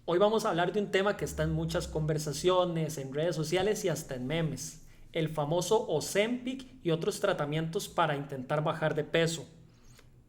Hoy vamos a hablar de un tema que está en muchas conversaciones, en redes sociales y hasta en memes. El famoso Ozempic y otros tratamientos para intentar bajar de peso.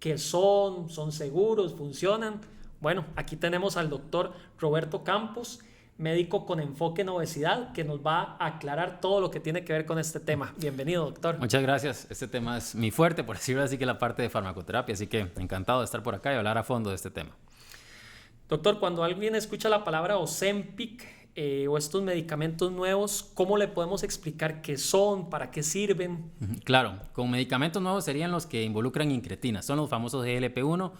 ¿Qué son? ¿Son seguros? ¿Funcionan? Bueno, aquí tenemos al doctor Roberto Campos, médico con enfoque en obesidad, que nos va a aclarar todo lo que tiene que ver con este tema. Bienvenido, doctor. Muchas gracias. Este tema es mi fuerte, por decirlo así, que la parte de farmacoterapia. Así que encantado de estar por acá y hablar a fondo de este tema. Doctor, cuando alguien escucha la palabra Ozempic o estos medicamentos nuevos, ¿cómo le podemos explicar qué son, para qué sirven? Claro, con medicamentos nuevos serían los que involucran incretina. Son los famosos GLP-1.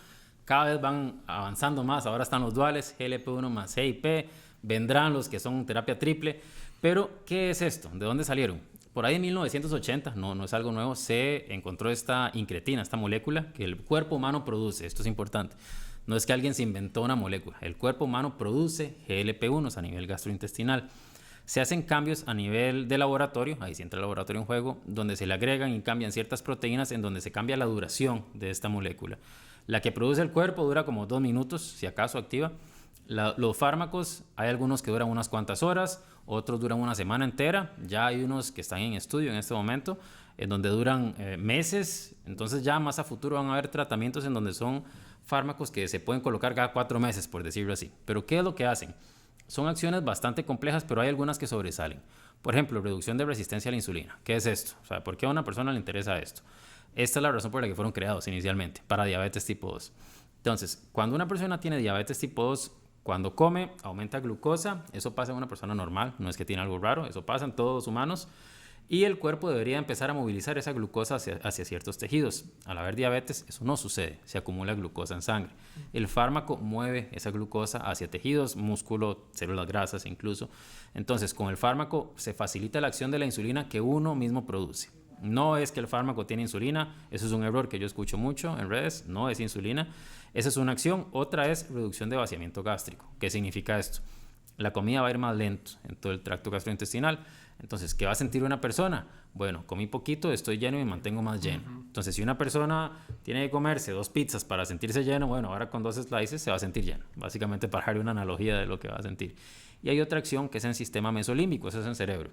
Cada vez van avanzando más. Ahora están los duales, GLP-1 más GIP. Vendrán los que son terapia triple. Pero, ¿qué es esto? ¿De dónde salieron? Por ahí en 1980, no es algo nuevo, se encontró esta incretina, esta molécula que el cuerpo humano produce. Esto es importante. No es que alguien se inventó una molécula. El cuerpo humano produce GLP-1 a nivel gastrointestinal. Se hacen cambios a nivel de laboratorio, ahí sí entra el laboratorio en juego, donde se le agregan y cambian ciertas proteínas en donde se cambia la duración de esta molécula. La que produce el cuerpo dura como 2 minutos, si acaso activa. Los fármacos, hay algunos que duran unas cuantas horas, otros duran una semana entera. Ya hay unos que están en estudio en este momento, en donde duran meses. Entonces ya más a futuro van a haber tratamientos en donde son fármacos que se pueden colocar cada 4 meses, por decirlo así. Pero ¿qué es lo que hacen? Son acciones bastante complejas, pero hay algunas que sobresalen. Por ejemplo, reducción de resistencia a la insulina. ¿Qué es esto? O sea, ¿por qué a una persona le interesa esto? Esta es la razón por la que fueron creados inicialmente, para diabetes tipo 2. Entonces, cuando una persona tiene diabetes tipo 2, cuando come, aumenta glucosa. Eso pasa en una persona normal, no es que tiene algo raro, eso pasa en todos los humanos. Y el cuerpo debería empezar a movilizar esa glucosa hacia ciertos tejidos. Al haber diabetes, eso no sucede, se acumula glucosa en sangre. El fármaco mueve esa glucosa hacia tejidos, músculo, células grasas incluso. Entonces, con el fármaco se facilita la acción de la insulina que uno mismo produce. No es que el fármaco tiene insulina, eso es un error que yo escucho mucho en redes, no es insulina. Esa es una acción. Otra es reducción de vaciamiento gástrico. ¿Qué significa esto? La comida va a ir más lento en todo el tracto gastrointestinal. Entonces, ¿qué va a sentir una persona? Bueno, comí poquito, estoy lleno y me mantengo más lleno. Entonces, si una persona tiene que comerse 2 pizzas para sentirse lleno, bueno, ahora con 2 slices se va a sentir lleno. Básicamente para darle una analogía de lo que va a sentir. Y hay otra acción que es en sistema mesolímbico, eso es en cerebro.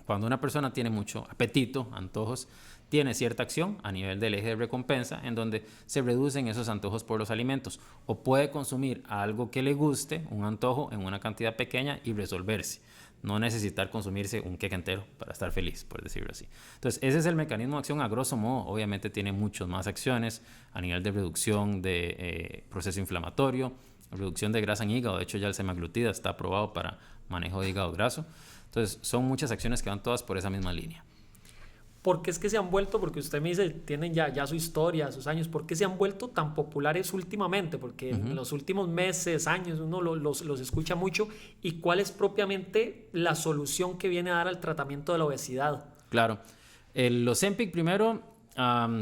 Cuando una persona tiene mucho apetito, antojos, tiene cierta acción a nivel del eje de recompensa en donde se reducen esos antojos por los alimentos, o puede consumir algo que le guste, un antojo en una cantidad pequeña y resolverse. No necesitar consumirse un queque entero para estar feliz, por decirlo así. Entonces, ese es el mecanismo de acción a grosso modo. Obviamente tiene muchas más acciones a nivel de reducción de proceso inflamatorio, reducción de grasa en hígado. De hecho, ya el semaglutida está aprobado para manejo de hígado graso. Entonces, son muchas acciones que van todas por esa misma línea. ¿Por qué es que se han vuelto? Porque usted me dice, tienen ya su historia, sus años. ¿Por qué se han vuelto tan populares últimamente? Porque en los últimos meses, años, uno los escucha mucho. ¿Y cuál es propiamente la solución que viene a dar al tratamiento de la obesidad? Claro. El Ozempic primero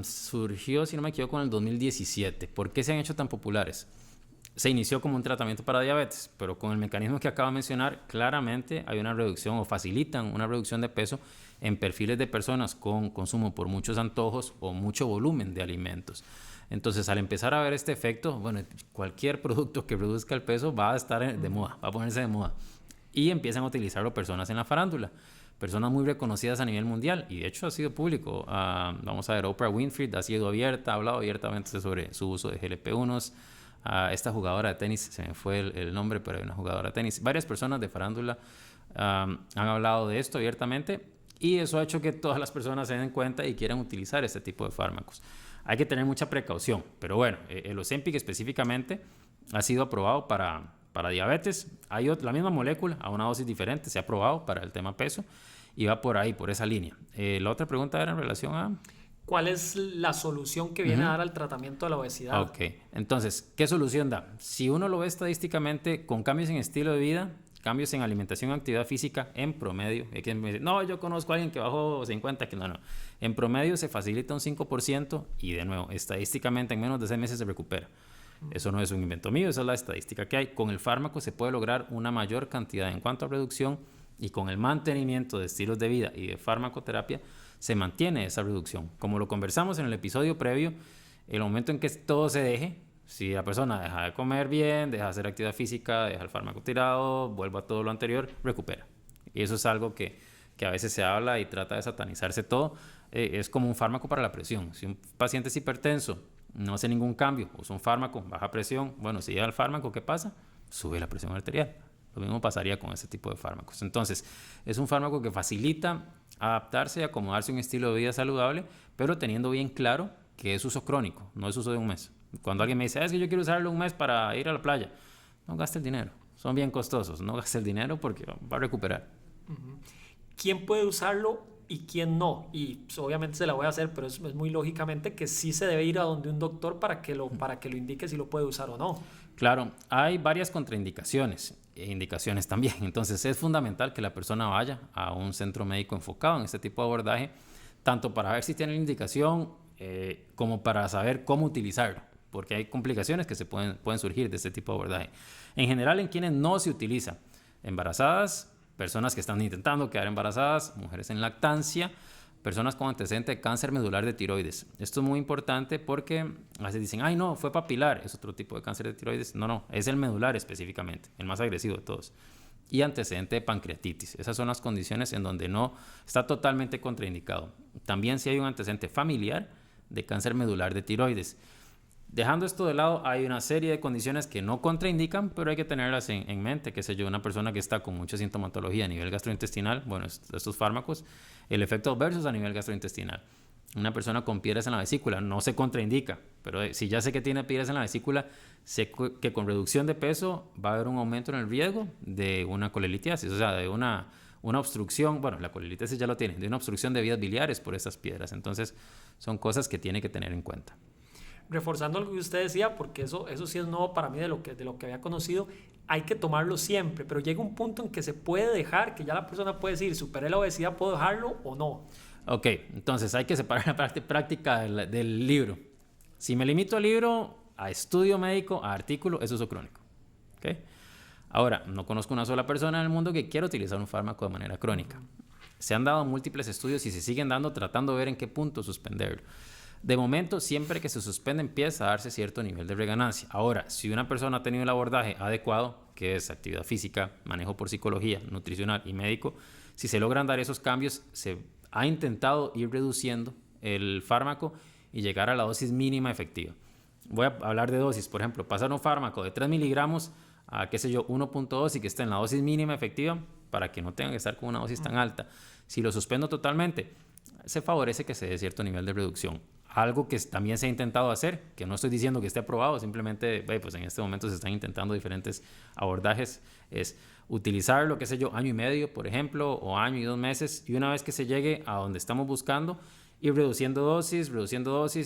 surgió, si no me equivoco, en el 2017. ¿Por qué se han hecho tan populares? Se inició como un tratamiento para diabetes, pero con el mecanismo que acabo de mencionar, claramente hay una reducción o facilitan una reducción de peso en perfiles de personas con consumo por muchos antojos o mucho volumen de alimentos. Entonces, al empezar a ver este efecto, bueno, cualquier producto que reduzca el peso va a estar de moda, va a ponerse de moda. Y empiezan a utilizarlo personas en la farándula, personas muy reconocidas a nivel mundial, y de hecho ha sido público. Vamos a ver, Oprah Winfrey ha sido abierta, ha hablado abiertamente sobre su uso de GLP-1s. Esta jugadora de tenis, se me fue el nombre, pero hay una jugadora de tenis. Varias personas de farándula han hablado de esto abiertamente, y eso ha hecho que todas las personas se den cuenta y quieran utilizar este tipo de fármacos. Hay que tener mucha precaución, pero bueno, el Ozempic específicamente ha sido aprobado para diabetes. Hay la misma molécula a una dosis diferente, se ha aprobado para el tema peso y va por ahí, por esa línea. La otra pregunta era en relación a... ¿Cuál es la solución que viene a dar al tratamiento de la obesidad? Ok, entonces, ¿qué solución da? Si uno lo ve estadísticamente, con cambios en estilo de vida, cambios en alimentación y actividad física, en promedio, hay quien me dice, no, yo conozco a alguien que bajó 50 kilos, no. En promedio se facilita un 5% y de nuevo, estadísticamente en menos de 6 meses se recupera. Eso no es un invento mío, esa es la estadística que hay. Con el fármaco se puede lograr una mayor cantidad en cuanto a reducción, y con el mantenimiento de estilos de vida y de farmacoterapia se mantiene esa reducción. Como lo conversamos en el episodio previo, el momento en que todo se deje, Si la persona deja de comer bien, deja de hacer actividad física, deja el fármaco tirado, vuelve a todo lo anterior, recupera. Y eso es algo que a veces se habla y trata de satanizarse todo. Es como un fármaco para la presión. Si un paciente es hipertenso, no hace ningún cambio, usa un fármaco, baja presión, bueno, si llega el fármaco, ¿qué pasa? Sube la presión arterial. Lo mismo pasaría con este tipo de fármacos. Entonces, es un fármaco que facilita adaptarse y acomodarse a un estilo de vida saludable, pero teniendo bien claro que es uso crónico, no es uso de un mes. Cuando alguien me dice, es que yo quiero usarlo un mes para ir a la playa, no gaste el dinero. Son bien costosos, no gaste el dinero porque va a recuperar. ¿Quién puede usarlo y quién no? Y pues, obviamente se la voy a hacer, pero es muy lógicamente que sí se debe ir a donde un doctor para que lo indique si lo puede usar o no. Claro, hay varias contraindicaciones e indicaciones también. Entonces es fundamental que la persona vaya a un centro médico enfocado en este tipo de abordaje, tanto para ver si tiene la indicación como para saber cómo utilizarlo, porque hay complicaciones que pueden surgir de este tipo de abordaje. En general, en quienes no se utiliza: embarazadas, personas que están intentando quedar embarazadas, mujeres en lactancia, personas con antecedente de cáncer medular de tiroides. Esto es muy importante porque a veces dicen, ay no, fue papilar, es otro tipo de cáncer de tiroides. No, es el medular específicamente, el más agresivo de todos. Y antecedente de pancreatitis. Esas son las condiciones en donde no está totalmente contraindicado. También si hay un antecedente familiar de cáncer medular de tiroides. Dejando esto de lado, hay una serie de condiciones que no contraindican, pero hay que tenerlas en mente. Qué sé yo, una persona que está con mucha sintomatología a nivel gastrointestinal, bueno, estos fármacos, el efecto adverso es a nivel gastrointestinal. Una persona con piedras en la vesícula no se contraindica, pero si ya sé que tiene piedras en la vesícula, sé que con reducción de peso va a haber un aumento en el riesgo de una colelitiasis, o sea, de una obstrucción, bueno, la colelitiasis ya lo tiene, de una obstrucción de vías biliares por estas piedras. Entonces, son cosas que tiene que tener en cuenta. Reforzando lo que usted decía, porque eso sí es nuevo para mí de lo que había conocido, hay que tomarlo siempre, pero llega un punto en que se puede dejar, que ya la persona puede decir, superé la obesidad, ¿puedo dejarlo o no? Ok, entonces hay que separar la parte práctica del libro. Si me limito al libro, a estudio médico, a artículo, es uso crónico. ¿Okay? Ahora, no conozco una sola persona en el mundo que quiera utilizar un fármaco de manera crónica. Se han dado múltiples estudios y se siguen dando tratando de ver en qué punto suspenderlo. De momento, siempre que se suspende, empieza a darse cierto nivel de reganancia. Ahora, si una persona ha tenido el abordaje adecuado, que es actividad física, manejo por psicología, nutricional y médico, si se logran dar esos cambios, se ha intentado ir reduciendo el fármaco y llegar a la dosis mínima efectiva. Voy a hablar de dosis, por ejemplo, pasar un fármaco de 3 miligramos a, 1.2 y que esté en la dosis mínima efectiva para que no tenga que estar con una dosis tan alta. Si lo suspendo totalmente, se favorece que se dé cierto nivel de reducción. Algo que también se ha intentado hacer, que no estoy diciendo que esté aprobado, simplemente pues en este momento se están intentando diferentes abordajes, es utilizarlo, año y medio, por ejemplo, o año y 2 meses, y una vez que se llegue a donde estamos buscando, ir reduciendo dosis,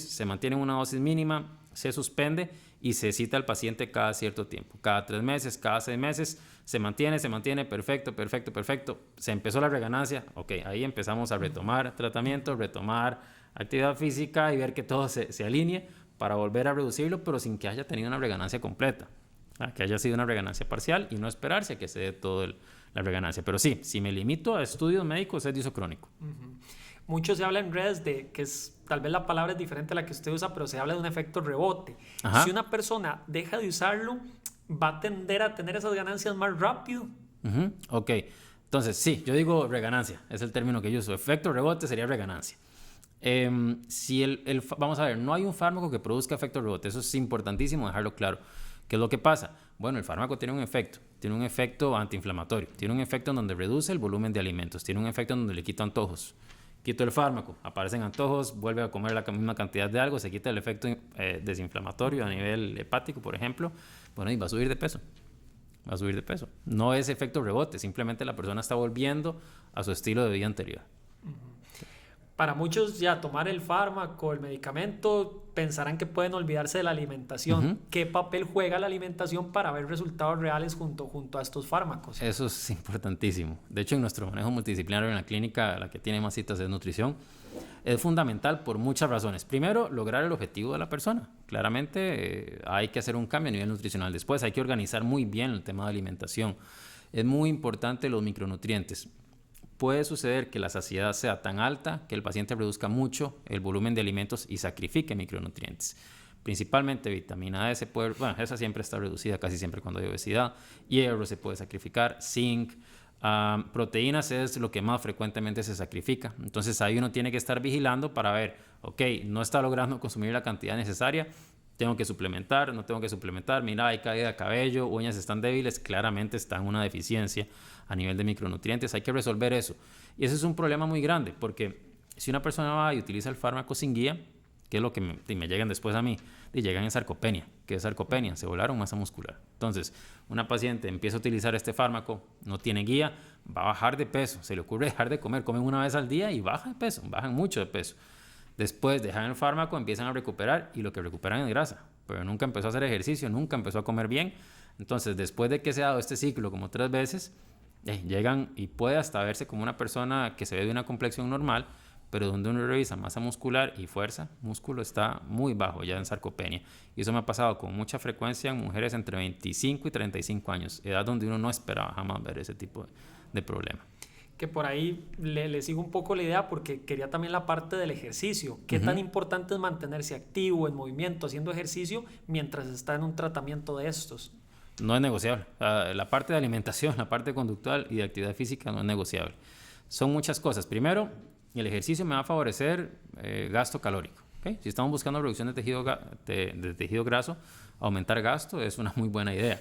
se mantiene en una dosis mínima, se suspende y se cita al paciente cada cierto tiempo, cada 3 meses, cada 6 meses, se mantiene, perfecto, se empezó la reganancia, ok, ahí empezamos a retomar tratamiento, retomar actividad física y ver que todo se alinee para volver a reducirlo, pero sin que haya tenido una reganancia completa, que haya sido una reganancia parcial y no esperarse a que se dé toda la reganancia. Pero sí, si me limito a estudios médicos es de uso crónico. Mucho se habla en redes de que tal vez la palabra es diferente a la que usted usa, pero se habla de un efecto rebote. Ajá. Si una persona deja de usarlo, va a tender a tener esas ganancias más rápido. Ok, entonces sí, yo digo reganancia, es el término que yo uso. Efecto rebote sería reganancia. Vamos a ver, no hay un fármaco que produzca efecto rebote, eso es importantísimo dejarlo claro. ¿Qué es lo que pasa? Bueno, el fármaco tiene un efecto antiinflamatorio, tiene un efecto en donde reduce el volumen de alimentos, tiene un efecto en donde le quita antojos. Quito el fármaco, aparecen antojos, vuelve a comer la misma cantidad de algo, se quita el efecto desinflamatorio a nivel hepático, por ejemplo, bueno, y va a subir de peso. No es efecto rebote, simplemente la persona está volviendo a su estilo de vida anterior. Para muchos ya tomar el fármaco, el medicamento, pensarán que pueden olvidarse de la alimentación. ¿Qué papel juega la alimentación para ver resultados reales junto a estos fármacos? Eso es importantísimo. De hecho, en nuestro manejo multidisciplinario en la clínica, la que tiene más citas es nutrición, es fundamental por muchas razones. Primero, lograr el objetivo de la persona. Claramente hay que hacer un cambio a nivel nutricional. Después hay que organizar muy bien el tema de alimentación. Es muy importante los micronutrientes. Puede suceder que la saciedad sea tan alta que el paciente reduzca mucho el volumen de alimentos y sacrifique micronutrientes. Principalmente vitamina D se puede, bueno, esa siempre está reducida casi siempre cuando hay obesidad. Hierro se puede sacrificar, zinc, proteínas es lo que más frecuentemente se sacrifica. Entonces ahí uno tiene que estar vigilando para ver, ok, no está logrando consumir la cantidad necesaria, tengo que suplementar, no tengo que suplementar, mira, hay caída de cabello, uñas están débiles, claramente está en una deficiencia a nivel de micronutrientes, hay que resolver eso. Y ese es un problema muy grande, porque si una persona va y utiliza el fármaco sin guía, que es lo que me llegan después a mí, y llegan en sarcopenia. ¿Qué es sarcopenia? Se volaron masa muscular. Entonces, una paciente empieza a utilizar este fármaco, no tiene guía, va a bajar de peso, se le ocurre dejar de comer, comen una vez al día y baja de peso, bajan mucho de peso. Después dejan el fármaco, empiezan a recuperar y lo que recuperan es grasa, pero nunca empezó a hacer ejercicio, nunca empezó a comer bien. Entonces, después de que se ha dado este ciclo como 3 veces, llegan y puede hasta verse como una persona que se ve de una complexión normal, pero donde uno revisa masa muscular y fuerza, músculo está muy bajo ya en sarcopenia. Y eso me ha pasado con mucha frecuencia en mujeres entre 25 y 35 años, edad donde uno no esperaba jamás ver ese tipo de problema. Que por ahí le sigo un poco la idea porque quería también la parte del ejercicio. ¿Qué tan importante es mantenerse activo, en movimiento, haciendo ejercicio mientras está en un tratamiento de estos? No es negociable. La parte de alimentación, la parte conductual y de actividad física no es negociable. Son muchas cosas. Primero, el ejercicio me va a favorecer gasto calórico. ¿Okay? Si estamos buscando reducción de tejido graso, aumentar gasto es una muy buena idea.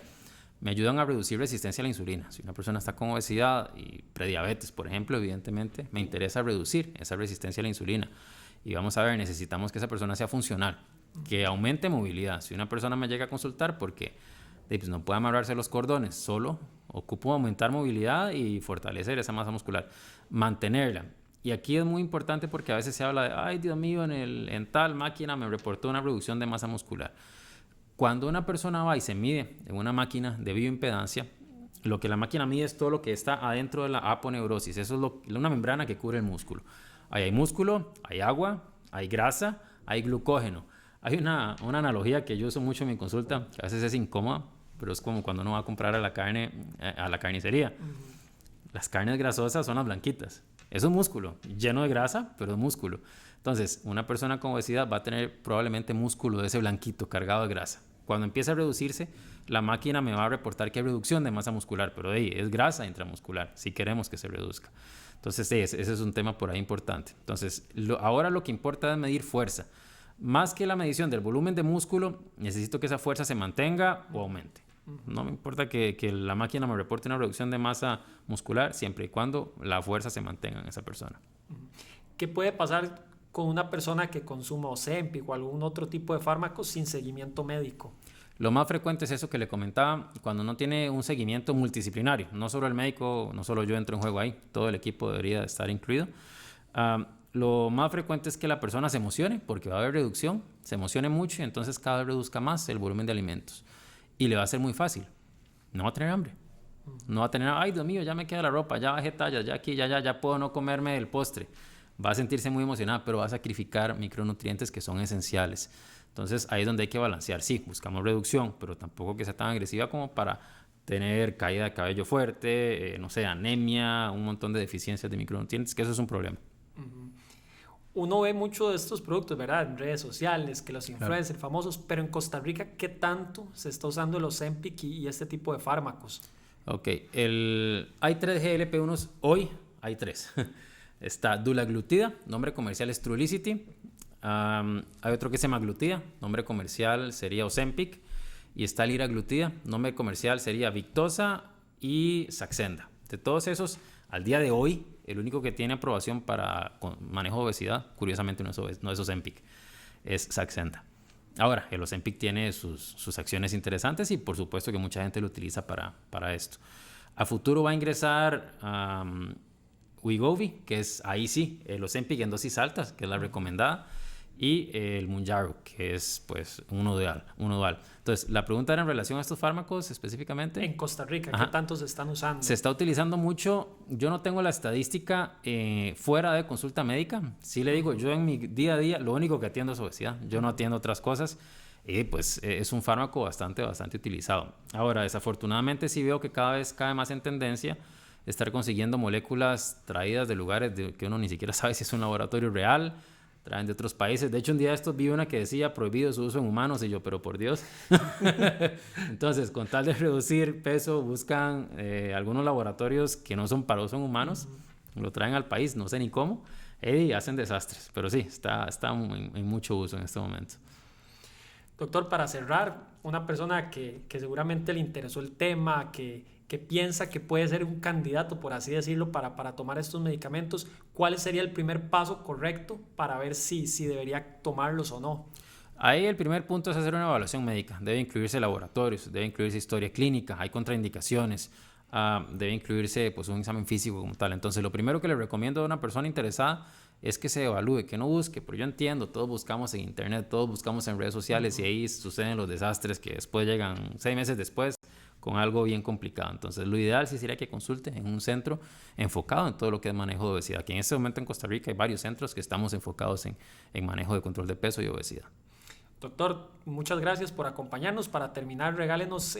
Me ayudan a reducir resistencia a la insulina. Si una persona está con obesidad y prediabetes, por ejemplo, evidentemente me interesa reducir esa resistencia a la insulina. Y vamos a ver, necesitamos que esa persona sea funcional, que aumente movilidad. Si una persona me llega a consultar porque pues, no puede amarrarse los cordones, solo ocupo aumentar movilidad y fortalecer esa masa muscular, mantenerla. Y aquí es muy importante porque a veces se habla de, ay Dios mío, en tal máquina me reportó una reducción de masa muscular. Cuando una persona va y se mide en una máquina de bioimpedancia, lo que la máquina mide es todo lo que está adentro de la aponeurosis. Eso es una membrana que cubre el músculo. Ahí hay músculo, hay agua, hay grasa, hay glucógeno. Hay una analogía que yo uso mucho en mi consulta, que a veces es incómoda, pero es como cuando uno va a comprar a la carnicería. Las carnes grasosas son las blanquitas. Es un músculo lleno de grasa, pero es músculo. Entonces, una persona con obesidad va a tener probablemente músculo de ese blanquito cargado de grasa. Cuando empieza a reducirse, la máquina me va a reportar que hay reducción de masa muscular, pero es grasa intramuscular, si queremos que se reduzca. Entonces, ese es un tema por ahí importante. Entonces, ahora lo que importa es medir fuerza. Más que la medición del volumen de músculo, necesito que esa fuerza se mantenga o aumente. No me importa que la máquina me reporte una reducción de masa muscular siempre y cuando la fuerza se mantenga en esa persona. ¿Qué puede pasar con una persona que consuma Ozempic o algún otro tipo de fármacos sin seguimiento médico? Lo más frecuente es eso que le comentaba, cuando no tiene un seguimiento multidisciplinario. No solo el médico, no solo yo entro en juego ahí, todo el equipo debería estar incluido. Lo más frecuente es que la persona se emocione porque va a haber reducción, se emocione mucho y entonces cada vez reduzca más el volumen de alimentos. Y le va a ser muy fácil. No va a tener hambre. No va a tener, ay Dios mío, ya me queda la ropa, ya bajé tallas, ya aquí, ya puedo no comerme el postre. Va a sentirse muy emocionada, pero va a sacrificar micronutrientes que son esenciales. Entonces ahí es donde hay que balancear. Sí, buscamos reducción, pero tampoco que sea tan agresiva como para tener caída de cabello fuerte, no sé, anemia, un montón de deficiencias de micronutrientes, que eso es un problema. Uno ve mucho de estos productos, ¿verdad? En redes sociales, que los influencers famosos, pero en Costa Rica, ¿qué tanto se está usando el Ozempic y este tipo de fármacos? Ok, hay 3 GLP-1s, hoy hay 3. Está dulaglutida, nombre comercial es Trulicity. Hay otro que se llama glutida, nombre comercial sería Ozempic. Y está liraglutida, nombre comercial sería Victoza y Saxenda. De todos esos, al día de hoy, el único que tiene aprobación para manejo de obesidad, curiosamente no es Ozempic, es Saxenda. Ahora, el Ozempic tiene sus acciones interesantes y por supuesto que mucha gente lo utiliza para esto. A futuro va a ingresar Wegovy, que es ahí sí, el Ozempic en dosis altas, que es la recomendada, y el Mounjaro, que es pues uno dual. Entonces, la pregunta era en relación a estos fármacos específicamente. En Costa Rica, Ajá. ¿qué tanto se están usando? Se está utilizando mucho. Yo no tengo la estadística fuera de consulta médica. Sí le digo, yo en mi día a día lo único que atiendo es obesidad. Yo no atiendo otras cosas. Y pues es un fármaco bastante utilizado. Ahora, desafortunadamente sí veo que cada vez cae más en tendencia estar consiguiendo moléculas traídas de lugares que uno ni siquiera sabe si es un laboratorio real, traen de otros países. De hecho, un día de estos vi una que decía prohibido su uso en humanos y yo, pero por Dios. Entonces, con tal de reducir peso, buscan algunos laboratorios que no son para uso en humanos, lo traen al país, no sé ni cómo, y hacen desastres. Pero sí, está en mucho uso en este momento. Doctor, para cerrar, una persona que seguramente le interesó el tema, que piensa que puede ser un candidato, por así decirlo, para tomar estos medicamentos, ¿cuál sería el primer paso correcto para ver si debería tomarlos o no? Ahí el primer punto es hacer una evaluación médica. Debe incluirse laboratorios, debe incluirse historia clínica, hay contraindicaciones, debe incluirse pues, un examen físico como tal. Entonces, lo primero que le recomiendo a una persona interesada es que se evalúe, que no busque, pero yo entiendo, todos buscamos en internet, todos buscamos en redes sociales y ahí suceden los desastres que después llegan 6 meses después con algo bien complicado. Entonces, lo ideal sí sería que consulte en un centro enfocado en todo lo que es manejo de obesidad, que en este momento en Costa Rica hay varios centros que estamos enfocados en manejo de control de peso y obesidad. Doctor, muchas gracias por acompañarnos. Para terminar, regálenos,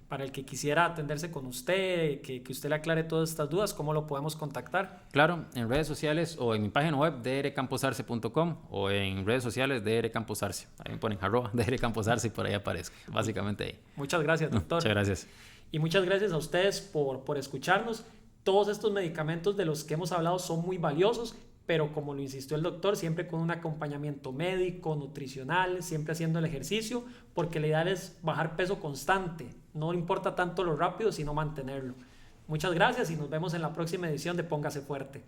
para el que quisiera atenderse con usted, que usted le aclare todas estas dudas, ¿cómo lo podemos contactar? Claro, en redes sociales o en mi página web drcamposarce.com o en redes sociales drcamposarce. Ahí me ponen @drcamposarce y por ahí aparezco, básicamente ahí. Muchas gracias, doctor. Muchas gracias. Y muchas gracias a ustedes por escucharnos. Todos estos medicamentos de los que hemos hablado son muy valiosos, pero como lo insistió el doctor, siempre con un acompañamiento médico, nutricional, siempre haciendo el ejercicio, porque la idea es bajar peso constante. No importa tanto lo rápido, sino mantenerlo. Muchas gracias y nos vemos en la próxima edición de Póngase Fuerte.